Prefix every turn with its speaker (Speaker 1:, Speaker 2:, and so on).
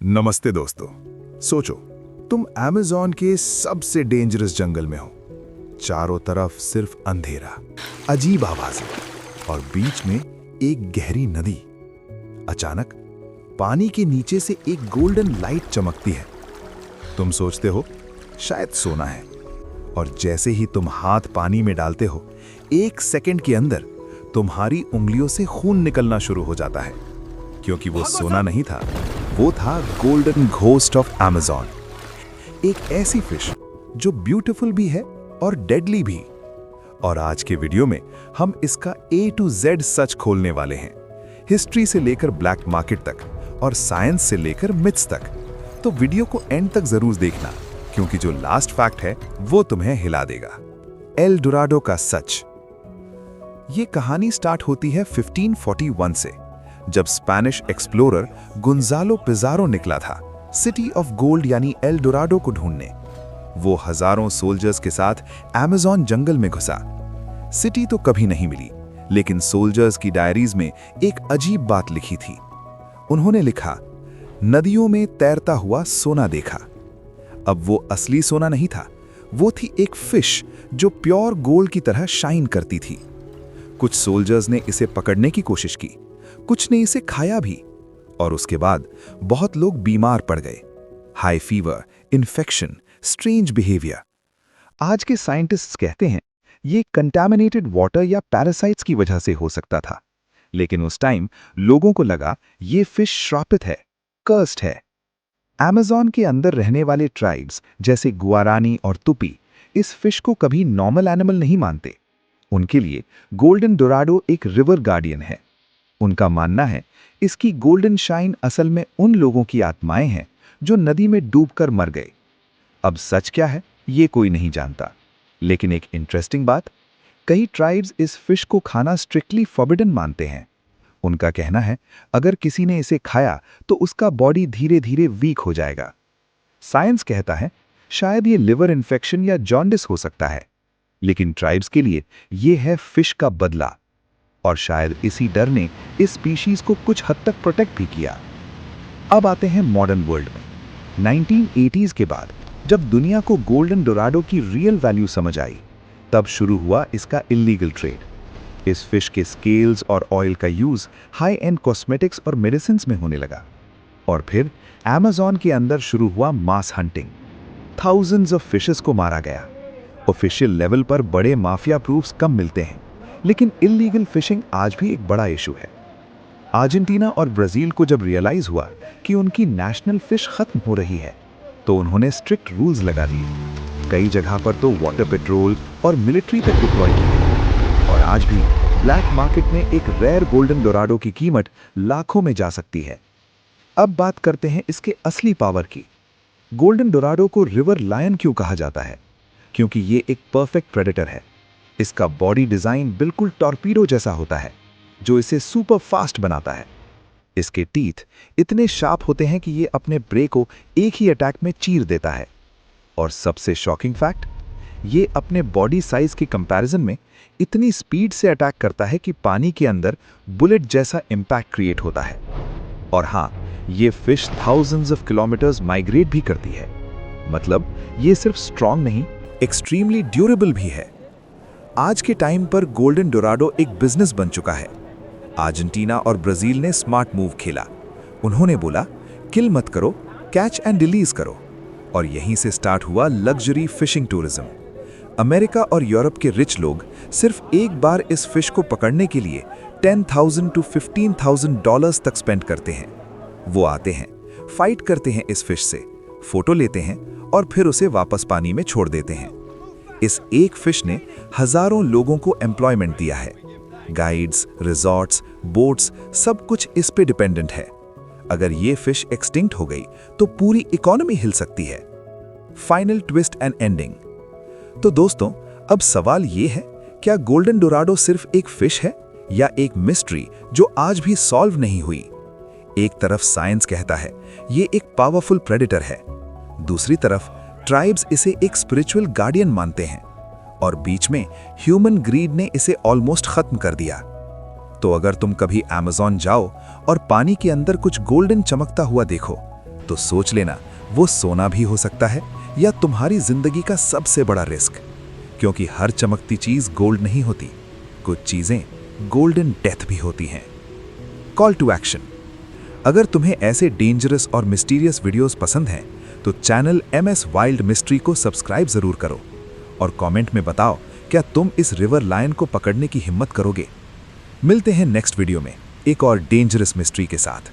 Speaker 1: नमस्ते दोस्तों। सोचो, तुम अमेज़न के सबसे डेंजरस जंगल में हो। चारों तरफ सिर्फ अंधेरा, अजीब आवाजें और बीच में एक गहरी नदी। अचानक पानी के नीचे से एक गोल्डन लाइट चमकती है। तुम सोचते हो शायद सोना है, और जैसे ही तुम हाथ पानी में डालते हो, 1 सेकंड के अंदर तुम्हारी उंगलियों से खून निकलना शुरू हो जाता है, क्योंकि वो सोना नहीं था, वो था गोल्डन घोस्ट ऑफ अमेज़न। एक ऐसी फिश जो ब्यूटीफुल भी है और डेडली भी। और आज के वीडियो में हम इसका A to Z सच खोलने वाले हैं, हिस्ट्री से लेकर ब्लैक मार्केट तक और साइंस से लेकर मिथ्स तक। तो वीडियो को एंड तक जरूर देखना, क्योंकि जो लास्ट फैक्ट है वो तुम्हें हिला देगा। एल डोराडो का सच। ये कहानी स्टार्ट होती है 1541 से, जब स्पेनिश एक्सप्लोरर गुंजालो पिज़ारो निकला था सिटी ऑफ गोल्ड यानी एल डोराडो को ढूंढने। वो हजारों सोल्जर्स के साथ अमेज़न जंगल में घुसा। सिटी तो कभी नहीं मिली, लेकिन सोल्जर्स की डायरीज में एक अजीब बात लिखी थी। उन्होंने लिखा, नदियों में तैरता हुआ सोना देखा। अब वो असली सोना नहीं था, वो थी एक फिश जो प्योर गोल्ड की तरह शाइन करती थी। कुछ सोल्जर्स ने इसे पकड़ने की कोशिश की, कुछ ने इसे खाया भी, और उसके बाद बहुत लोग बीमार पड़ गए। High fever, infection, strange behaviour. आज के साइंटिस्ट्स कहते हैं ये कंटामिनेटेड वाटर या पैरासाइट्स की वजह से हो सकता था, लेकिन उस टाइम लोगों को लगा ये फिश श्रापित है, कर्स्ड है। अमेज़न के अंदर रहने वाले ट्राइब्स जैसे गुआरानी और तुपी इस फिश को कभी नॉर्मल एनिमल नहीं मानते। उनके लिए गोल्डन डोराडो एक रिवर गार्डियन है। उनका मानना है इसकी गोल्डन शाइन असल में उन लोगों की आत्माएं हैं जो नदी में डूबकर मर गए। अब सच क्या है ये कोई नहीं जानता, लेकिन एक इंटरेस्टिंग बात, कई ट्राइब्स इस फिश को खाना स्ट्रिक्टली फॉरबिडन मानते हैं। उनका कहना है अगर किसी ने इसे खाया तो उसका बॉडी धीरे धीरे वीक हो जाएगा। साइंस कहता है शायद ये लिवर इन्फेक्शन या जॉन्डिस हो सकता है, लेकिन ट्राइब्स के लिए ये है फिश का बदला, और शायद इसी डर ने इस स्पीशीज को कुछ हद तक प्रोटेक्ट भी किया। अब आते हैं मॉडर्न वर्ल्ड में। 1980s के बाद जब दुनिया को गोल्डन डोराडो की रियल वैल्यू समझ आई, तब शुरू हुआ इसका इलीगल ट्रेड। इस फिश के स्केल्स और ऑयल का यूज हाई एंड कॉस्मेटिक्स और मेडिसिन में होने लगा। और फिर अमेज़न के अंदर शुरू हुआ मास हंटिंग। थाउजेंड्स ऑफ फिशेस को मारा गया। ऑफिशियल लेवल पर बड़े माफिया प्रूफ्स कम मिलते हैं, लेकिन इल्लीगल फिशिंग आज भी एक बड़ा इशू है। अर्जेंटीना और ब्राजील को जब रियलाइज हुआ कि उनकी नेशनल फिश खत्म हो रही है, तो उन्होंने स्ट्रिक्ट रूल्स लगा दिए। कई जगह पर तो वाटर पेट्रोल और मिलिट्री तक डिप्लॉय की गई। और आज भी ब्लैक मार्केट में एक रेयर गोल्डन डोराडो की कीमत लाखों में जा सकती है। अब बात करते हैं इसके असली पावर की। गोल्डन डोराडो को रिवर लायन क्यों कहा जाता है? क्योंकि ये एक परफेक्ट प्रेडेटर है। इसका बॉडी डिजाइन बिल्कुल टॉर्पीडो जैसा होता है, जो इसे सुपर फास्ट बनाता है। इसके टीथ इतने शार्प होते हैं कि ये अपने प्रे को एक ही अटैक में चीर देता है। और सबसे शॉकिंग फैक्ट, ये अपने बॉडी साइज के कंपैरिजन में इतनी स्पीड से अटैक करता है कि पानी के अंदर बुलेट जैसा इंपैक्ट क्रिएट होता है। और हाँ, ये fish thousands of kilometres migrate भी करती है। मतलब ये सिर्फ स्ट्रॉन्ग नहीं, एक्सट्रीमली ड्यूरेबल भी है। आज के टाइम पर गोल्डन डोराडो एक बिजनेस बन चुका है। अर्जेंटीना और ब्राजील ने स्मार्ट मूव खेला। उन्होंने बोला, किल मत करो, कैच एंड रिलीज करो। और यहीं से स्टार्ट हुआ लग्जरी फिशिंग टूरिज्म। अमेरिका और यूरोप के रिच लोग सिर्फ एक बार इस फिश को पकड़ने के लिए $10,000 to $15,000 तक स्पेंड करते हैं। वो आते हैं, फाइट करते हैं इस फिश से, फोटो लेते हैं और फिर उसे वापस पानी में छोड़ देते हैं। इस एक फिश ने हजारों लोगों को एम्प्लॉयमेंट दिया है। गाइड्स, रिजॉर्ट्स, बोट्स, सब कुछ इस पे डिपेंडेंट है। अगर ये फिश एक्सटिंक्ट हो गई तो पूरी इकोनॉमी हिल सकती है। Final twist and ending. तो दोस्तों, अब सवाल ये है, क्या गोल्डन डोराडो सिर्फ एक फिश है या एक मिस्ट्री जो आज भी सॉल्व नहीं हुई? एक तरफ साइंस कहता है ये एक पावरफुल प्रेडेटर है, दूसरी तरफ ट्राइब्स इसे एक स्पिरिचुअल गार्डियन मानते हैं, और बीच में ह्यूमन ग्रीड ने इसे ऑलमोस्ट खत्म कर दिया। तो अगर तुम कभी अमेज़न जाओ और पानी के अंदर कुछ गोल्डन चमकता हुआ देखो, तो सोच लेना वो सोना भी हो सकता है या तुम्हारी जिंदगी का सबसे बड़ा रिस्क, क्योंकि हर चमकती चीज गोल्ड नहीं होती, कुछ चीजें गोल्डन डेथ भी होती हैं। Call to action. अगर तुम्हें ऐसे डेंजरस और मिस्टीरियस वीडियोस पसंद हैं तो चैनल MS वाइल्ड मिस्ट्री को सब्सक्राइब जरूर करो और कमेंट में बताओ क्या तुम इस रिवर लायन को पकड़ने की हिम्मत करोगे। मिलते हैं नेक्स्ट वीडियो में एक और डेंजरस मिस्ट्री के साथ।